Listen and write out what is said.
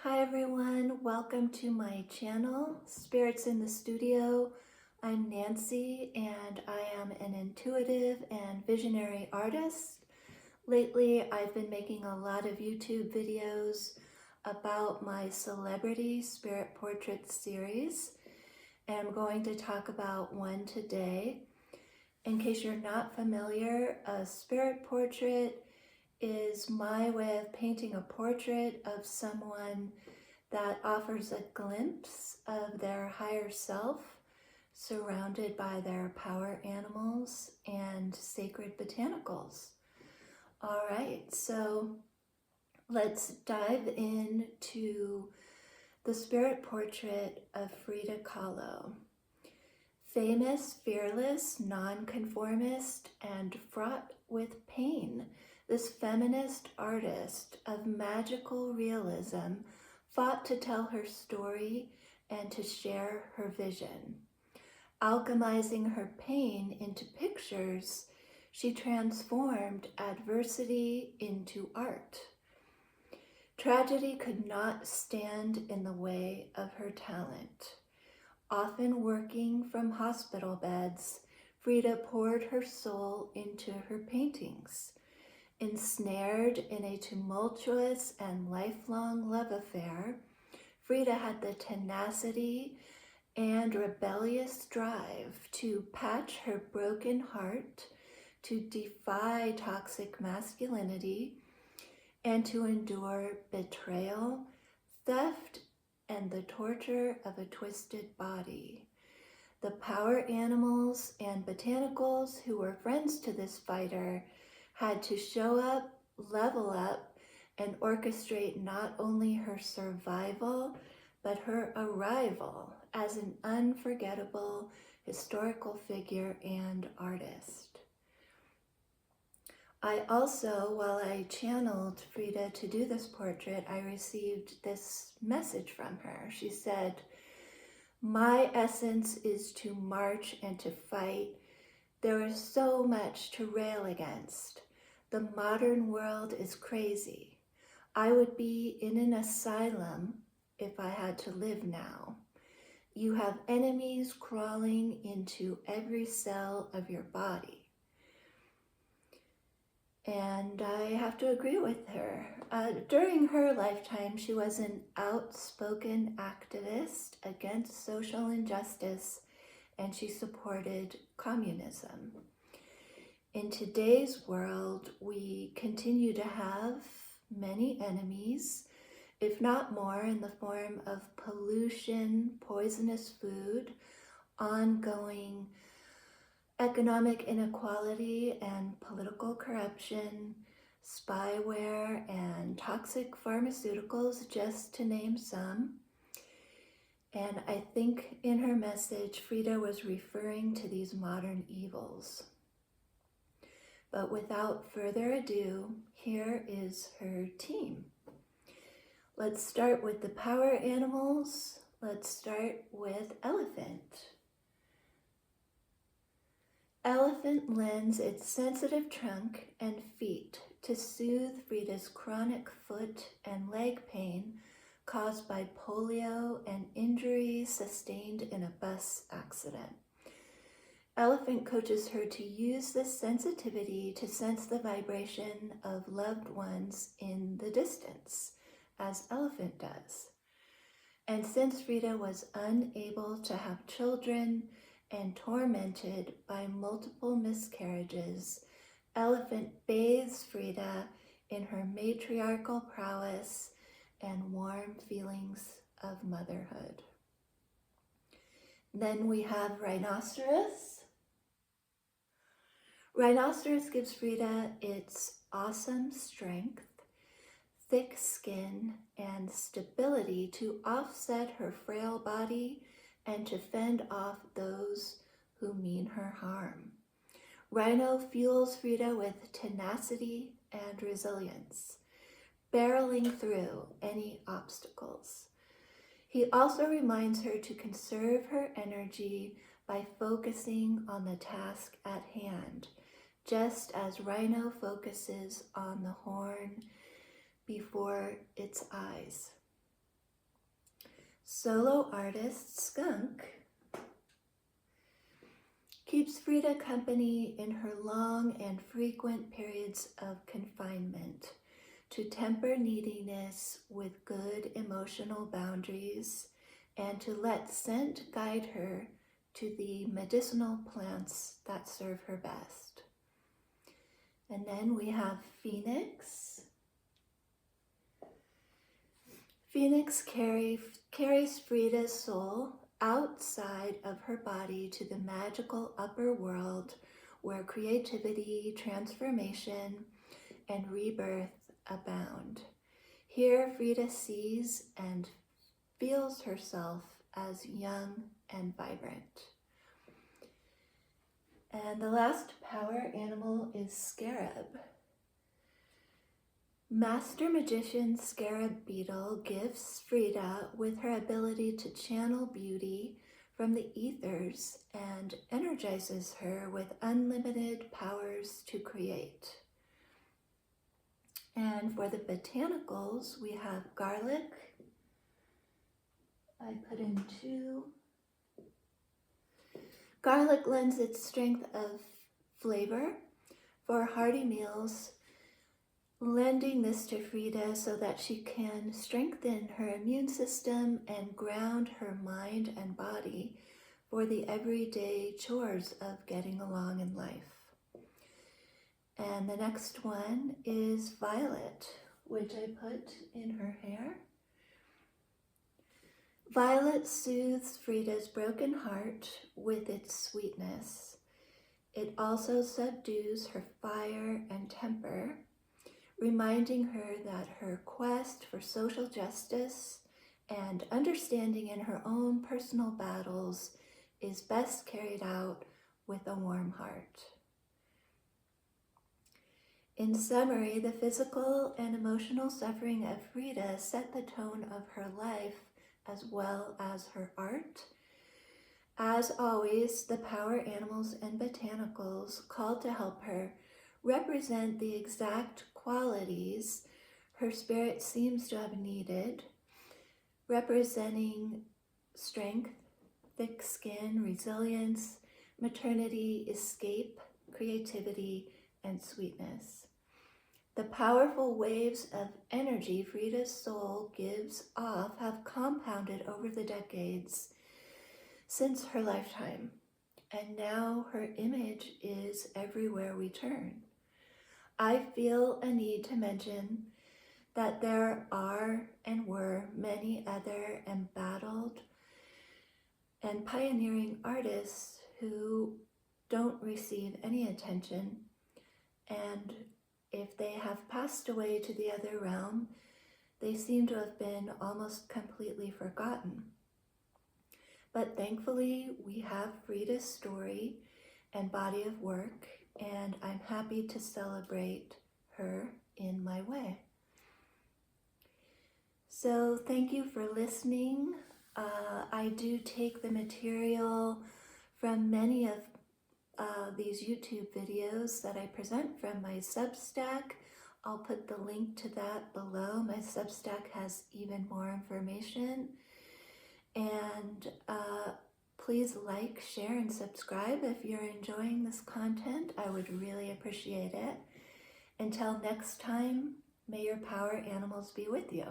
Hi everyone, welcome to my channel, Spirits in the Studio. I'm Nancy and I am an intuitive and visionary artist. Lately, I've been making a lot of YouTube videos about my celebrity spirit portrait series, and I'm going to talk about one today. In case you're not familiar, a spirit portrait is my way of painting a portrait of someone that offers a glimpse of their higher self, surrounded by their power animals and sacred botanicals. All right, so let's dive into the spirit portrait of Frida Kahlo. Famous, fearless, nonconformist, and fraught with pain, this feminist artist of magical realism fought to tell her story and to share her vision. Alchemizing her pain into pictures, she transformed adversity into art. Tragedy could not stand in the way of her talent. Often working from hospital beds, Frida poured her soul into her paintings. Ensnared in a tumultuous and lifelong love affair, Frida had the tenacity and rebellious drive to patch her broken heart, to defy toxic masculinity, and to endure betrayal, theft, and the torture of a twisted body. The power animals and botanicals who were friends to this fighter had to show up, level up, and orchestrate not only her survival, but her arrival as an unforgettable historical figure and artist. I also, while I channeled Frida to do this portrait, I received this message from her. She said, "My essence is to march and to fight. There is so much to rail against. The modern world is crazy. I would be in an asylum if I had to live now. You have enemies crawling into every cell of your body." And I have to agree with her. During her lifetime, she was an outspoken activist against social injustice, and she supported communism. In today's world, we continue to have many enemies, if not more, in the form of pollution, poisonous food, ongoing economic inequality and political corruption, spyware, and toxic pharmaceuticals, just to name some. And I think in her message, Frida was referring to these modern evils. But without further ado, here is her team. Let's start with the power animals. Let's start with elephant. Elephant lends its sensitive trunk and feet to soothe Frida's chronic foot and leg pain caused by polio and injuries sustained in a bus accident. Elephant coaches her to use this sensitivity to sense the vibration of loved ones in the distance, as Elephant does. And since Frida was unable to have children and tormented by multiple miscarriages, Elephant bathes Frida in her matriarchal prowess and warm feelings of motherhood. Then we have Rhinoceros. Rhinoceros gives Frida its awesome strength, thick skin, and stability to offset her frail body and to fend off those who mean her harm. Rhino fuels Frida with tenacity and resilience, barreling through any obstacles. He also reminds her to conserve her energy by focusing on the task at hand, just as Rhino focuses on the horn before its eyes. Solo artist Skunk keeps Frida company in her long and frequent periods of confinement to temper neediness with good emotional boundaries and to let scent guide her to the medicinal plants that serve her best. And then we have Phoenix. Phoenix carries Frida's soul outside of her body to the magical upper world where creativity, transformation, and rebirth abound. Here, Frida sees and feels herself as young and vibrant. And the last power animal is Scarab. Master Magician Scarab Beetle gifts Frida with her ability to channel beauty from the ethers and energizes her with unlimited powers to create. And for the botanicals, we have garlic. I put in 2. Garlic lends its strength of flavor for hearty meals, lending this to Frida so that she can strengthen her immune system and ground her mind and body for the everyday chores of getting along in life. And the next one is Violet, which I put in her hair. Violet soothes Frida's broken heart with its sweetness. It also subdues her fire and temper, reminding her that her quest for social justice and understanding in her own personal battles is best carried out with a warm heart. In summary, the physical and emotional suffering of Frida set the tone of her life as well as her art. As always, the power animals and botanicals called to help her represent the exact qualities her spirit seems to have needed, representing strength, thick skin, resilience, maternity, escape, creativity, and sweetness. The powerful waves of energy Frida's soul gives off have compounded over the decades since her lifetime, and now her image is everywhere we turn. I feel a need to mention that there are and were many other embattled and pioneering artists who don't receive any attention, and if they have passed away to the other realm, they seem to have been almost completely forgotten. But thankfully, we have Frida's story and body of work, and I'm happy to celebrate her in my way. So thank you for listening. I do take the material from many of these YouTube videos that I present from my Substack. I'll put the link to that below. My Substack has even more information. And please like, share, and subscribe if you're enjoying this content. I would really appreciate it. Until next time, may your power animals be with you.